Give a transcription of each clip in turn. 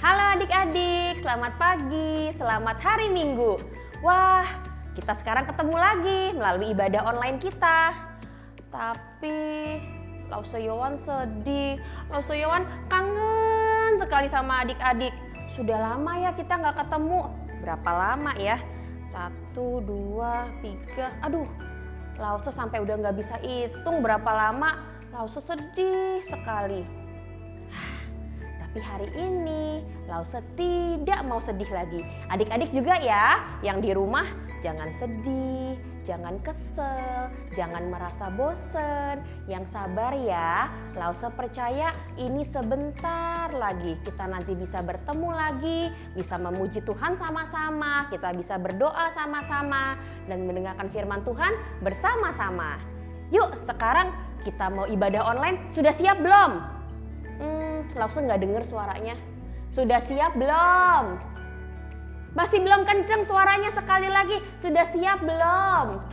Halo adik-adik, selamat pagi, selamat hari Minggu. Wah, kita sekarang ketemu lagi melalui ibadah online kita. Tapi Lause Yowan sedih, Lause Yowan kangen sekali sama adik-adik. Sudah lama ya kita nggak ketemu. Berapa lama ya? 1, 2, 3, aduh. Lause sampai udah nggak bisa hitung berapa lama. Lause sedih sekali. Tapi hari ini Lause tidak mau sedih lagi. Adik-adik juga ya yang di rumah jangan sedih, jangan kesel, jangan merasa bosen. Yang sabar ya, Lause percaya ini sebentar lagi kita nanti bisa bertemu lagi, bisa memuji Tuhan sama-sama, kita bisa berdoa sama-sama dan mendengarkan firman Tuhan bersama-sama. Yuk sekarang kita mau ibadah online, sudah siap belum? Lause nggak dengar suaranya. Sudah siap belum? Masih belum kenceng suaranya, sekali lagi. Sudah siap belum?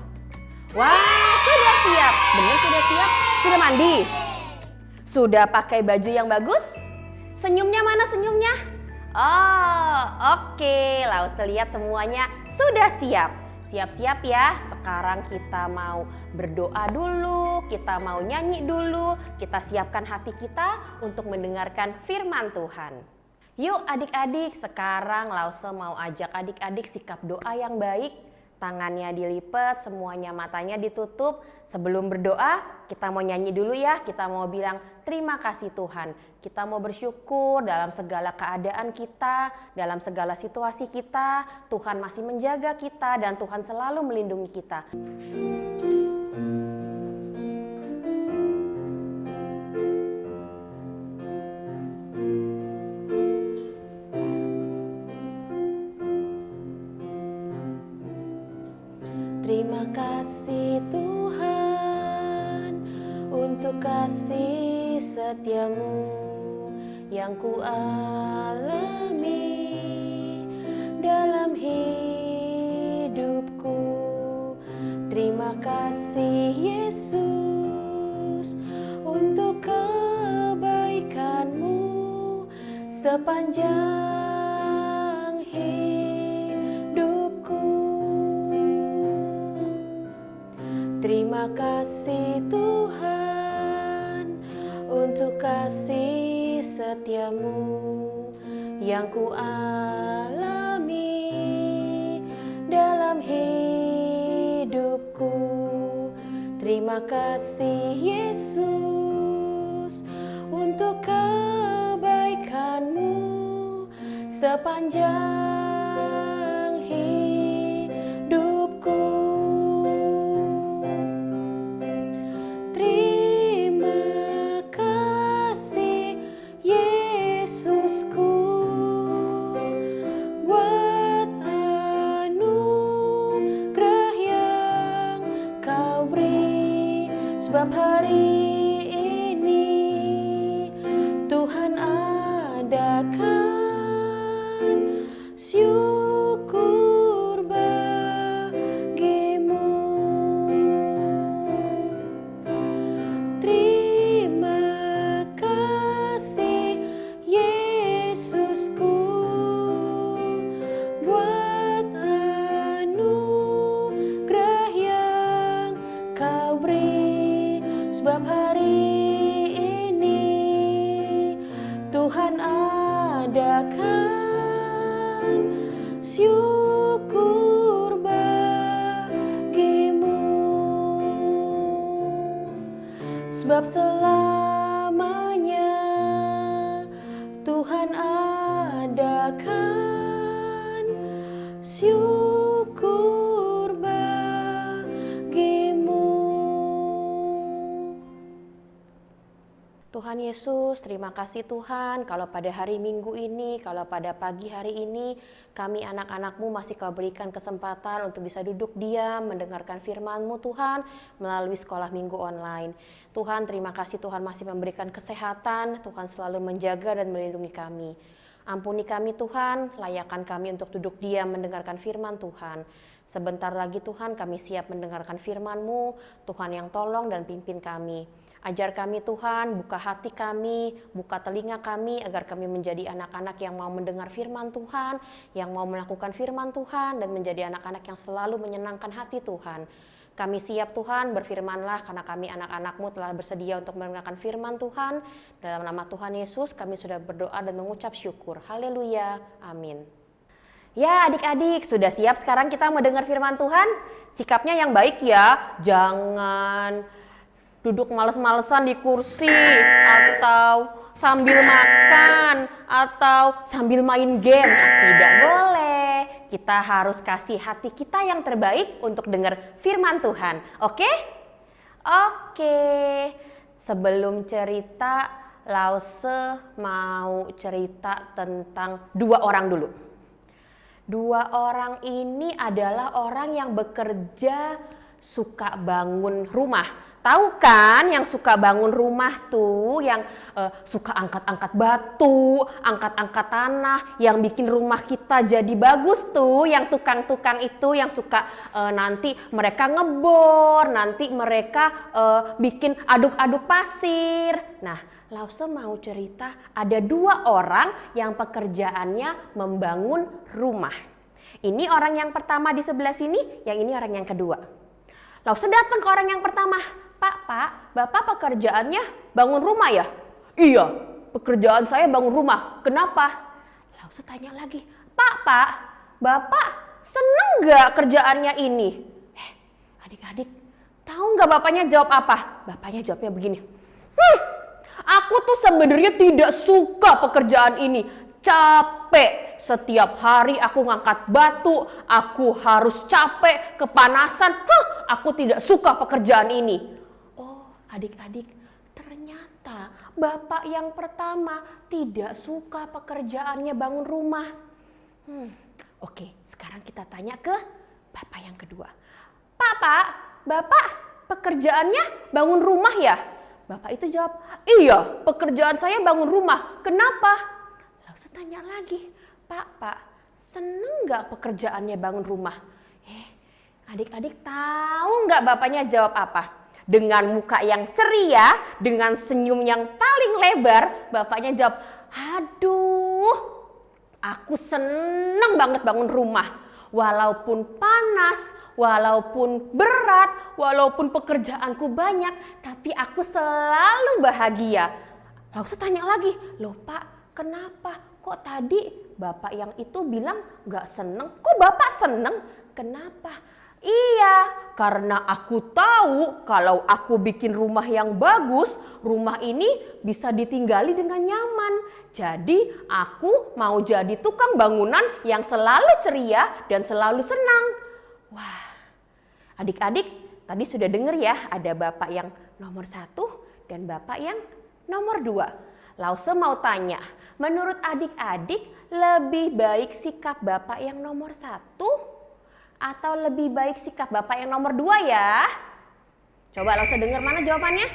Wah, sudah siap. Benar sudah siap? Sudah mandi? Sudah pakai baju yang bagus? Senyumnya mana senyumnya? Oh, oke. Lause lihat semuanya sudah siap. Siap-siap ya, sekarang kita mau berdoa dulu, kita mau nyanyi dulu, kita siapkan hati kita untuk mendengarkan firman Tuhan. Yuk adik-adik, sekarang Lause mau ajak adik-adik sikap doa yang baik. Tangannya dilipat, semuanya matanya ditutup. Sebelum berdoa, kita mau nyanyi dulu ya, kita mau bilang terima kasih Tuhan. Kita mau bersyukur dalam segala keadaan kita, dalam segala situasi kita. Tuhan masih menjaga kita dan Tuhan selalu melindungi kita. Terima kasih Tuhan untuk kasih setiamu yang ku alami dalam hidupku. Terima kasih Yesus untuk kebaikanmu sepanjang hidupku. Terima kasih Tuhan untuk kasih setiamu yang ku alami dalam hidupku. Terima kasih Yesus untuk kebaikanmu sepanjang hidupku. Sebab hari ini Tuhan adakan syukur bagimu. Terima kasih Yesusku buat anugerah yang kau beri. Sebab hari ini Tuhan adakan syukur bagimu. Sebab selamanya Tuhan adakan syukur bagimu. Tuhan Yesus, terima kasih Tuhan kalau pada hari Minggu ini, kalau pada pagi hari ini kami anak-anak-Mu masih Kau berikan kesempatan untuk bisa duduk diam mendengarkan firman-Mu Tuhan melalui sekolah Minggu online. Tuhan, terima kasih Tuhan masih memberikan kesehatan, Tuhan selalu menjaga dan melindungi kami. Ampuni kami Tuhan, layakkan kami untuk duduk diam mendengarkan firman Tuhan. Sebentar lagi Tuhan kami siap mendengarkan firman-Mu. Tuhan yang tolong dan pimpin kami. Ajar kami Tuhan, buka hati kami, buka telinga kami agar kami menjadi anak-anak yang mau mendengar firman Tuhan, yang mau melakukan firman Tuhan dan menjadi anak-anak yang selalu menyenangkan hati Tuhan. Kami siap Tuhan, berfirmanlah karena kami anak-anak-Mu telah bersedia untuk mendengarkan firman Tuhan. Dalam nama Tuhan Yesus kami sudah berdoa dan mengucap syukur. Haleluya, amin. Ya adik-adik, sudah siap sekarang kita mau dengar firman Tuhan? Sikapnya yang baik ya, jangan duduk males-malesan di kursi, atau sambil makan, atau sambil main game. Tidak boleh. Kita harus kasih hati kita yang terbaik untuk dengar firman Tuhan. Oke? Oke. Sebelum cerita, Lause mau cerita tentang 2 orang dulu. 2 orang ini adalah orang yang bekerja suka bangun rumah. Tahu kan yang suka bangun rumah tuh, yang suka angkat-angkat batu, angkat-angkat tanah, yang bikin rumah kita jadi bagus tuh, yang tukang-tukang itu yang suka nanti mereka ngebor, nanti mereka bikin aduk-aduk pasir. Nah, Lause mau cerita ada 2 orang yang pekerjaannya membangun rumah. Ini orang yang pertama di sebelah sini, yang ini orang yang kedua. Lause datang ke orang yang pertama. Pak, Bapak pekerjaannya bangun rumah ya? Iya, pekerjaan saya bangun rumah. Kenapa? Lause tanya lagi. Pak, Bapak seneng gak kerjaannya ini? Adik-adik, tahu gak bapaknya jawab apa? Bapaknya jawabnya begini. Aku tuh sebenarnya tidak suka pekerjaan ini. Capek, setiap hari aku ngangkat batu, aku harus capek, kepanasan. Aku tidak suka pekerjaan ini. Oh, adik-adik, ternyata bapak yang pertama tidak suka pekerjaannya bangun rumah. Oke, sekarang kita tanya ke bapak yang kedua. Bapak pekerjaannya bangun rumah ya? Bapak itu jawab, iya, pekerjaan saya bangun rumah. Kenapa? Lalu tanya lagi, Pak, seneng gak pekerjaannya bangun rumah? Adik-adik tahu gak bapaknya jawab apa? Dengan muka yang ceria, dengan senyum yang paling lebar, bapaknya jawab, aduh, aku seneng banget bangun rumah. Walaupun panas, walaupun berat, walaupun pekerjaanku banyak, tapi aku selalu bahagia. Lalu saya tanya lagi, loh Pak, kenapa? Kok tadi Bapak yang itu bilang gak seneng? Kok Bapak seneng? Kenapa? Iya, karena aku tahu kalau aku bikin rumah yang bagus, rumah ini bisa ditinggali dengan nyaman. Jadi aku mau jadi tukang bangunan yang selalu ceria dan selalu senang. Wah, adik-adik tadi sudah dengar ya, ada bapak yang nomor 1 dan bapak yang nomor 2. Lause mau tanya, menurut adik-adik lebih baik sikap bapak yang nomor 1 atau lebih baik sikap bapak yang nomor 2 ya? Coba Lause dengar mana jawabannya?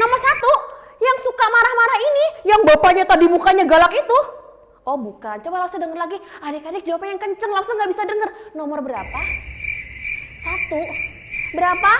Nomor 1, yang suka marah-marah ini, yang bapaknya tadi mukanya galak itu. Oh bukan, coba Lause denger lagi. Adik-adik jawabnya yang kenceng, Lause gak bisa denger. Nomor berapa? 1. Berapa?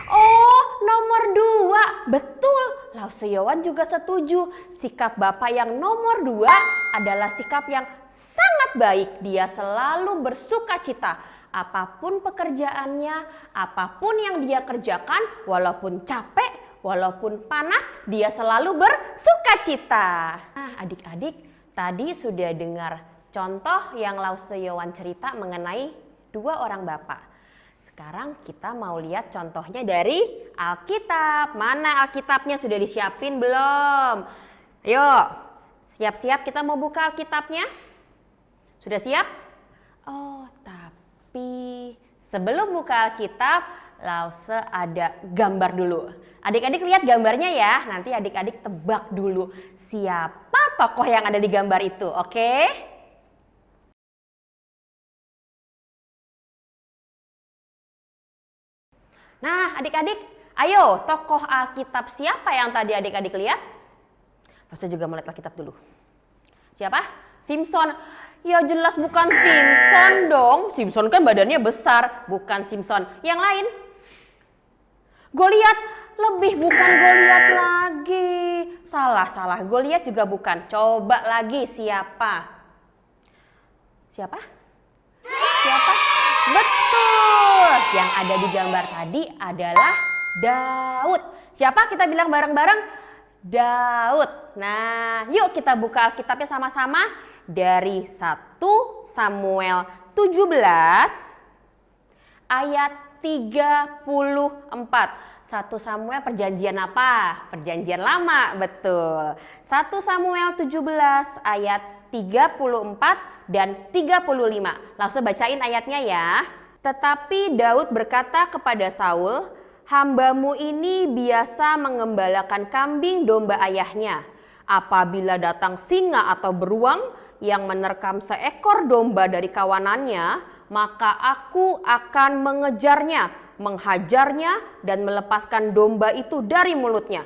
Oh, nomor 2. Betul, Lause Yowan juga setuju. Sikap bapak yang nomor 2 adalah sikap yang sangat baik. Dia selalu bersuka cita. Apapun pekerjaannya, apapun yang dia kerjakan, walaupun capek, walaupun panas, dia selalu bersuka cita. Nah, adik-adik, tadi sudah dengar contoh yang Lause Yowan cerita mengenai 2 orang bapak. Sekarang kita mau lihat contohnya dari Alkitab. Mana Alkitabnya, sudah disiapin belum? Ayo, siap-siap kita mau buka Alkitabnya. Sudah siap? Oh, tapi sebelum buka Alkitab, Lause ada gambar dulu. Adik-adik lihat gambarnya ya, nanti adik-adik tebak dulu siapa tokoh yang ada di gambar itu, oke? Nah, adik-adik, ayo tokoh Alkitab siapa yang tadi adik-adik lihat? Lause juga mau lihat Alkitab dulu. Siapa? Simpson. Ya jelas bukan Simpson dong. Simpson kan badannya besar, bukan Simpson. Yang lain? Goliat, lebih bukan Goliat lagi. Salah. Goliat juga bukan. Coba lagi siapa? Siapa? Betul. Yang ada di gambar tadi adalah Daud. Siapa? Kita bilang bareng-bareng. Daud. Nah, yuk kita buka Alkitabnya sama-sama dari 1 Samuel 17 ayat 34. 1 Samuel perjanjian apa? Perjanjian lama, betul. 1 Samuel 17 ayat 34 dan 35. Langsung bacain ayatnya ya. Tetapi Daud berkata kepada Saul, "Hambamu ini biasa mengembalakan kambing domba ayahnya. Apabila datang singa atau beruang yang menerkam seekor domba dari kawanannya, maka aku akan mengejarnya, menghajarnya, dan melepaskan domba itu dari mulutnya.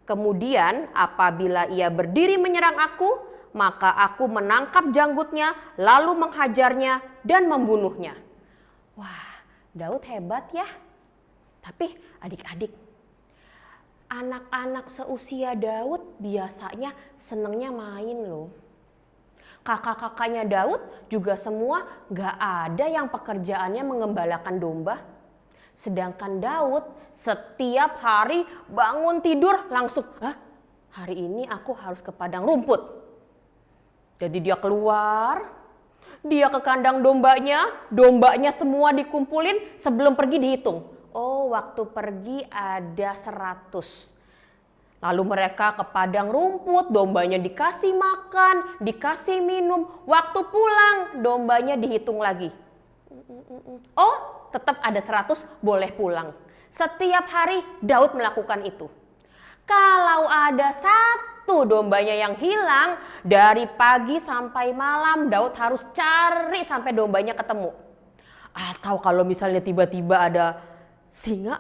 Kemudian apabila ia berdiri menyerang aku, maka aku menangkap janggutnya, lalu menghajarnya dan membunuhnya." Wah, Daud hebat ya. Tapi adik-adik, anak-anak seusia Daud biasanya senengnya main loh. Kakak-kakaknya Daud juga semua gak ada yang pekerjaannya mengembalakan domba. Sedangkan Daud setiap hari bangun tidur langsung, hari ini aku harus ke padang rumput. Jadi dia keluar, dia ke kandang dombanya semua dikumpulin, sebelum pergi dihitung. Oh, waktu pergi ada 100. Lalu mereka ke padang rumput, dombanya dikasih makan, dikasih minum. Waktu pulang, dombanya dihitung lagi. Oh, tetap ada 100, boleh pulang. Setiap hari Daud melakukan itu. Kalau ada 1 dombanya yang hilang, dari pagi sampai malam Daud harus cari sampai dombanya ketemu. Atau kalau misalnya tiba-tiba ada singa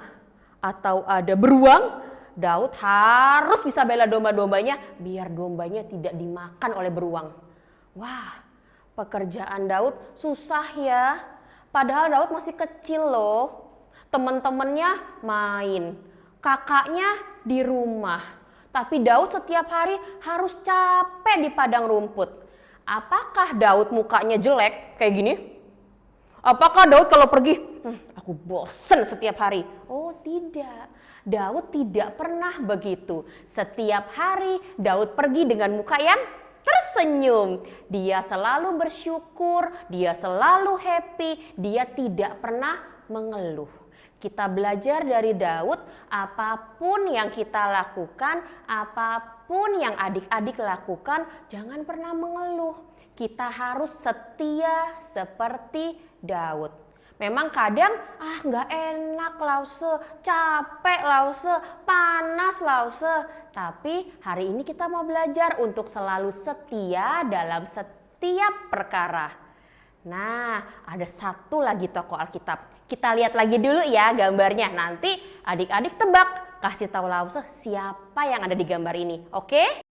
atau ada beruang, Daud harus bisa bela domba-dombanya biar dombanya tidak dimakan oleh beruang. Wah, pekerjaan Daud susah ya. Padahal Daud masih kecil loh. Teman-temannya main, kakaknya di rumah. Tapi Daud setiap hari harus capek di padang rumput. Apakah Daud mukanya jelek kayak gini? Apakah Daud kalau pergi, aku bosen setiap hari? Oh tidak, Daud tidak pernah begitu. Setiap hari Daud pergi dengan muka yang tersenyum. Dia selalu bersyukur, dia selalu happy, dia tidak pernah mengeluh. Kita belajar dari Daud, apapun yang kita lakukan, apapun yang adik-adik lakukan, jangan pernah mengeluh. Kita harus setia seperti Daud. Memang kadang nggak enak Lause, capek Lause, panas Lause. Tapi hari ini kita mau belajar untuk selalu setia dalam setiap perkara. Nah, ada satu lagi tokoh Alkitab. Kita lihat lagi dulu ya gambarnya. Nanti adik-adik tebak, kasih tahu Lause siapa yang ada di gambar ini. Oke?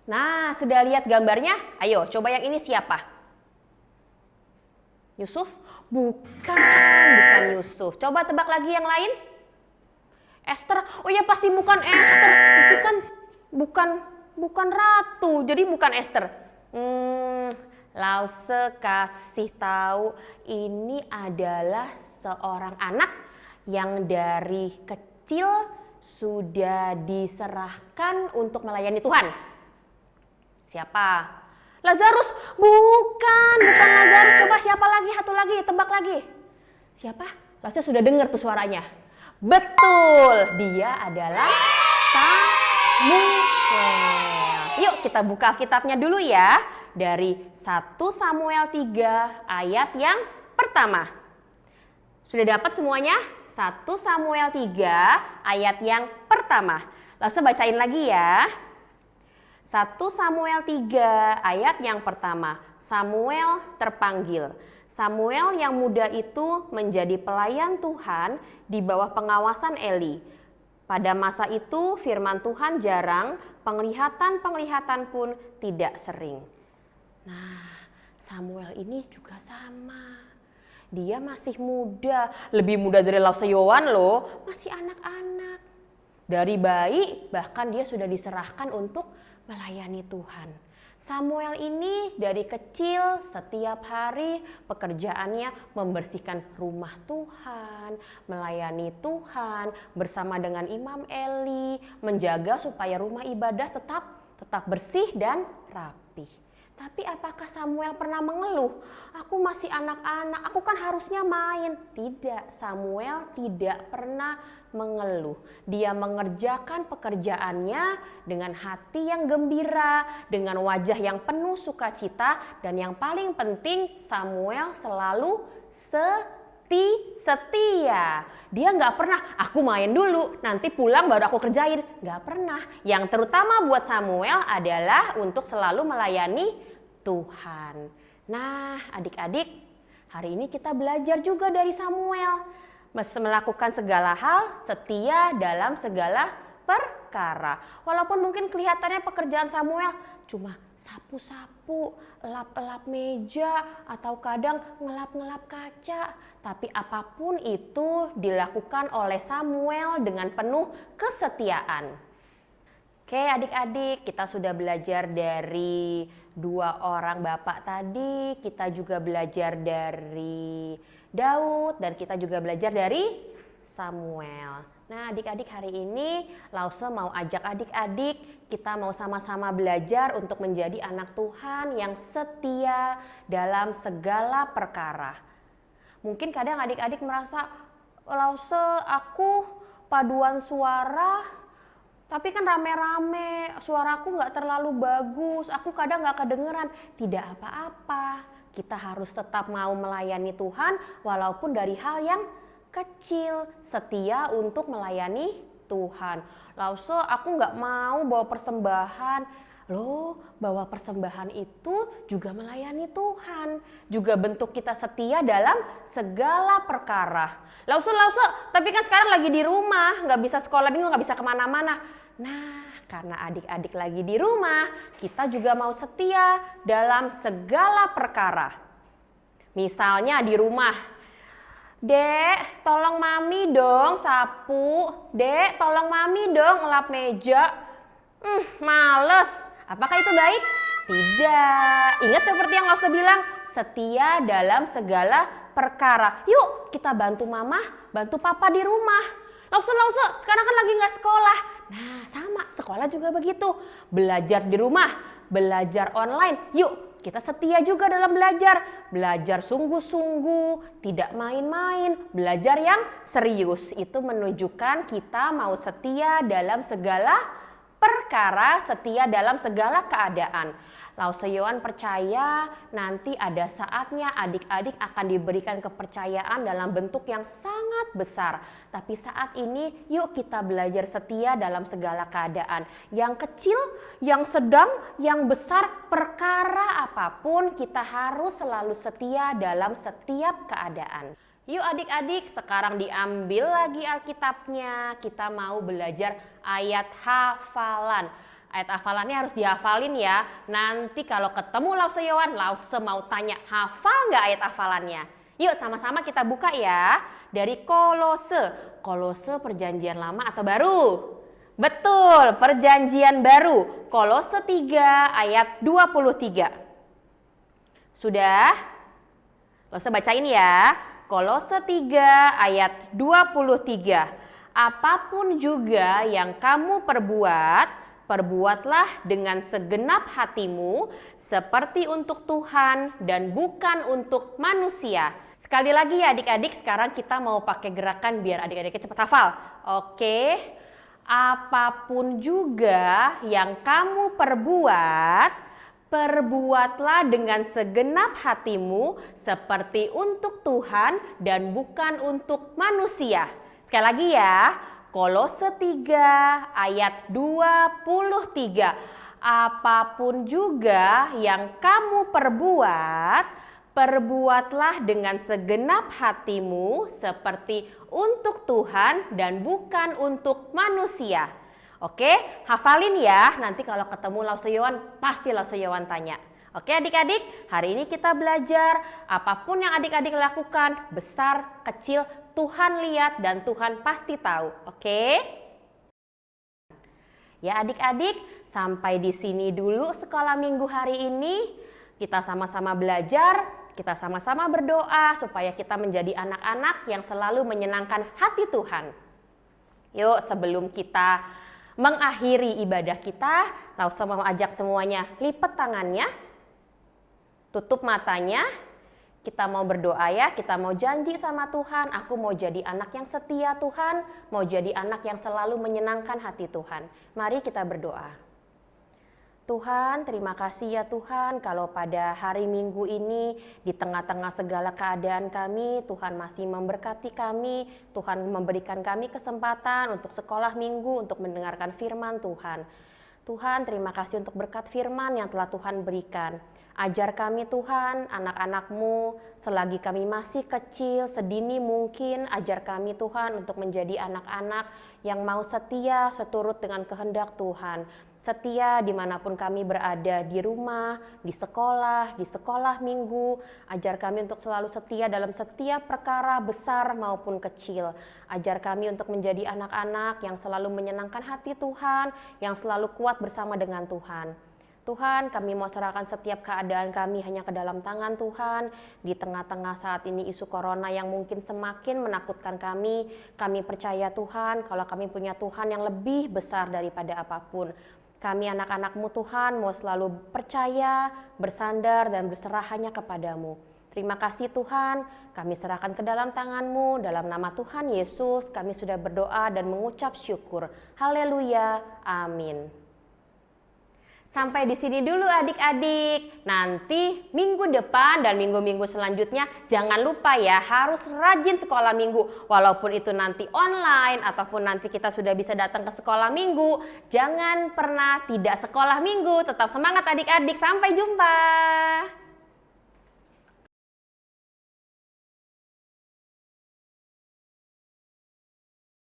Nah, sudah lihat gambarnya? Ayo, coba yang ini siapa? Yusuf? Bukan Yusuf. Coba tebak lagi yang lain. Esther? Oh ya pasti bukan Esther. Itu kan bukan ratu, jadi bukan Esther. Lause kasih tahu ini adalah seorang anak yang dari kecil sudah diserahkan untuk melayani Tuhan. Siapa? Lazarus? Bukan Lazarus. Coba siapa lagi? Satu lagi, tebak lagi. Siapa? Lause sudah dengar tuh suaranya. Betul, dia adalah Samuel. Yuk kita buka kitabnya dulu ya. Dari 1 Samuel 3 ayat yang pertama. Sudah dapat semuanya? 1 Samuel 3 ayat yang pertama. Langsung bacain lagi ya. 1 Samuel 3 ayat yang pertama. Samuel terpanggil. Samuel yang muda itu menjadi pelayan Tuhan di bawah pengawasan Eli. Pada masa itu firman Tuhan jarang, penglihatan-penglihatan pun tidak sering. Nah, Samuel ini juga sama. Dia masih muda, lebih muda dari Lauseyowan loh, masih anak-anak. Dari bayi bahkan dia sudah diserahkan untuk melayani Tuhan. Samuel ini dari kecil setiap hari pekerjaannya membersihkan rumah Tuhan, melayani Tuhan bersama dengan Imam Eli, menjaga supaya rumah ibadah tetap bersih dan rapi. Tapi apakah Samuel pernah mengeluh? Aku masih anak-anak, aku kan harusnya main. Tidak, Samuel tidak pernah mengeluh. Dia mengerjakan pekerjaannya dengan hati yang gembira, dengan wajah yang penuh sukacita, dan yang paling penting Samuel selalu setia. Dia nggak pernah, aku main dulu, nanti pulang baru aku kerjain. Nggak pernah. Yang terutama buat Samuel adalah untuk selalu melayani Tuhan. Nah, adik-adik, hari ini kita belajar juga dari Samuel. Melakukan segala hal, setia dalam segala perkara. Walaupun mungkin kelihatannya pekerjaan Samuel cuma sapu-sapu, elap-elap meja, atau kadang ngelap-ngelap kaca. Tapi apapun itu dilakukan oleh Samuel dengan penuh kesetiaan. Oke adik-adik, kita sudah belajar dari dua orang bapak tadi, kita juga belajar dari Daud, dan kita juga belajar dari Samuel. Nah adik-adik, hari ini Lause mau ajak adik-adik, kita mau sama-sama belajar untuk menjadi anak Tuhan yang setia dalam segala perkara. Mungkin kadang adik-adik merasa, Lause aku paduan suara, tapi kan rame-rame, suaraku nggak terlalu bagus, aku kadang nggak kedengeran. Tidak apa-apa, kita harus tetap mau melayani Tuhan walaupun dari hal yang kecil, setia untuk melayani Tuhan. Lause, aku nggak mau bawa persembahan. Loh, bawa persembahan itu juga melayani Tuhan, juga bentuk kita setia dalam segala perkara. Lause, tapi kan sekarang lagi di rumah, nggak bisa sekolah minggu, nggak bisa kemana-mana. Nah, karena adik-adik lagi di rumah, kita juga mau setia dalam segala perkara. Misalnya di rumah, Dek, tolong mami dong sapu. Dek, tolong mami dong ngelap meja. Males. Apakah itu baik? Tidak. Ingat seperti yang Lause bilang, setia dalam segala perkara. Yuk, kita bantu mama, bantu papa di rumah. Lause, sekarang kan lagi nggak sekolah. Nah, sama, sekolah juga begitu. Belajar di rumah, belajar online. Yuk, kita setia juga dalam belajar. Belajar sungguh-sungguh, tidak main-main, belajar yang serius. Itu menunjukkan kita mau setia dalam segala perkara, setia dalam segala keadaan. Lauseyowan percaya nanti ada saatnya adik-adik akan diberikan kepercayaan dalam bentuk yang sangat besar. Tapi saat ini yuk kita belajar setia dalam segala keadaan. Yang kecil, yang sedang, yang besar, perkara apapun kita harus selalu setia dalam setiap keadaan. Yuk adik-adik, sekarang diambil lagi Alkitabnya. Kita mau belajar ayat hafalan. Ayat hafalannya harus dihafalin ya. Nanti kalau ketemu Lauseyowan, Lause mau tanya, hafal nggak ayat hafalannya? Yuk sama-sama kita buka ya. Dari Kolose. Kolose perjanjian lama atau baru? Betul, perjanjian baru. Kolose 3 ayat 23. Sudah? Lause bacain ya. Kolose 3 ayat 23. Apapun juga yang kamu perbuat, perbuatlah dengan segenap hatimu seperti untuk Tuhan dan bukan untuk manusia. Sekali lagi ya adik-adik, sekarang kita mau pakai gerakan biar adik-adiknya cepat hafal. Oke, apapun juga yang kamu perbuat, perbuatlah dengan segenap hatimu seperti untuk Tuhan dan bukan untuk manusia. Sekali lagi ya. Kolose 3 ayat 23. Apapun juga yang kamu perbuat, Perbuatlah dengan segenap hatimu seperti untuk Tuhan dan bukan untuk manusia. Oke, hafalin ya. Nanti kalau ketemu Lauseyowan, pasti Lauseyowan tanya. Oke adik-adik, hari ini kita belajar apapun yang adik-adik lakukan, besar, kecil, Tuhan lihat dan Tuhan pasti tahu. Oke? Ya adik-adik, sampai di sini dulu sekolah minggu hari ini. Kita sama-sama belajar, kita sama-sama berdoa supaya kita menjadi anak-anak yang selalu menyenangkan hati Tuhan. Yuk, sebelum kita mengakhiri ibadah kita, Lausa mau ajak semuanya lipat tangannya, tutup matanya, kita mau berdoa ya, kita mau janji sama Tuhan, aku mau jadi anak yang setia Tuhan, mau jadi anak yang selalu menyenangkan hati Tuhan. Mari kita berdoa. Tuhan, terima kasih ya Tuhan kalau pada hari Minggu ini di tengah-tengah segala keadaan kami, Tuhan masih memberkati kami, Tuhan memberikan kami kesempatan untuk sekolah Minggu, untuk mendengarkan firman Tuhan. Tuhan, terima kasih untuk berkat firman yang telah Tuhan berikan. Ajar kami Tuhan, anak-anak-Mu, selagi kami masih kecil, sedini mungkin, ajar kami Tuhan untuk menjadi anak-anak yang mau setia seturut dengan kehendak Tuhan. Setia dimanapun kami berada, di rumah, di sekolah minggu. Ajar kami untuk selalu setia dalam setiap perkara besar maupun kecil. Ajar kami untuk menjadi anak-anak yang selalu menyenangkan hati Tuhan, yang selalu kuat bersama dengan Tuhan. Tuhan, kami mau serahkan setiap keadaan kami hanya ke dalam tangan Tuhan. Di tengah-tengah saat ini isu corona yang mungkin semakin menakutkan kami percaya Tuhan kalau kami punya Tuhan yang lebih besar daripada apapun. Kami anak-anak-Mu Tuhan mau selalu percaya, bersandar dan berserah hanya kepadamu. Terima kasih Tuhan, kami serahkan ke dalam tangan-Mu, dalam nama Tuhan Yesus kami sudah berdoa dan mengucap syukur. Haleluya, amin. Sampai di sini dulu adik-adik. Nanti minggu depan dan minggu-minggu selanjutnya jangan lupa ya harus rajin sekolah minggu. Walaupun itu nanti online ataupun nanti kita sudah bisa datang ke sekolah minggu. Jangan pernah tidak sekolah minggu. Tetap semangat adik-adik. Sampai jumpa.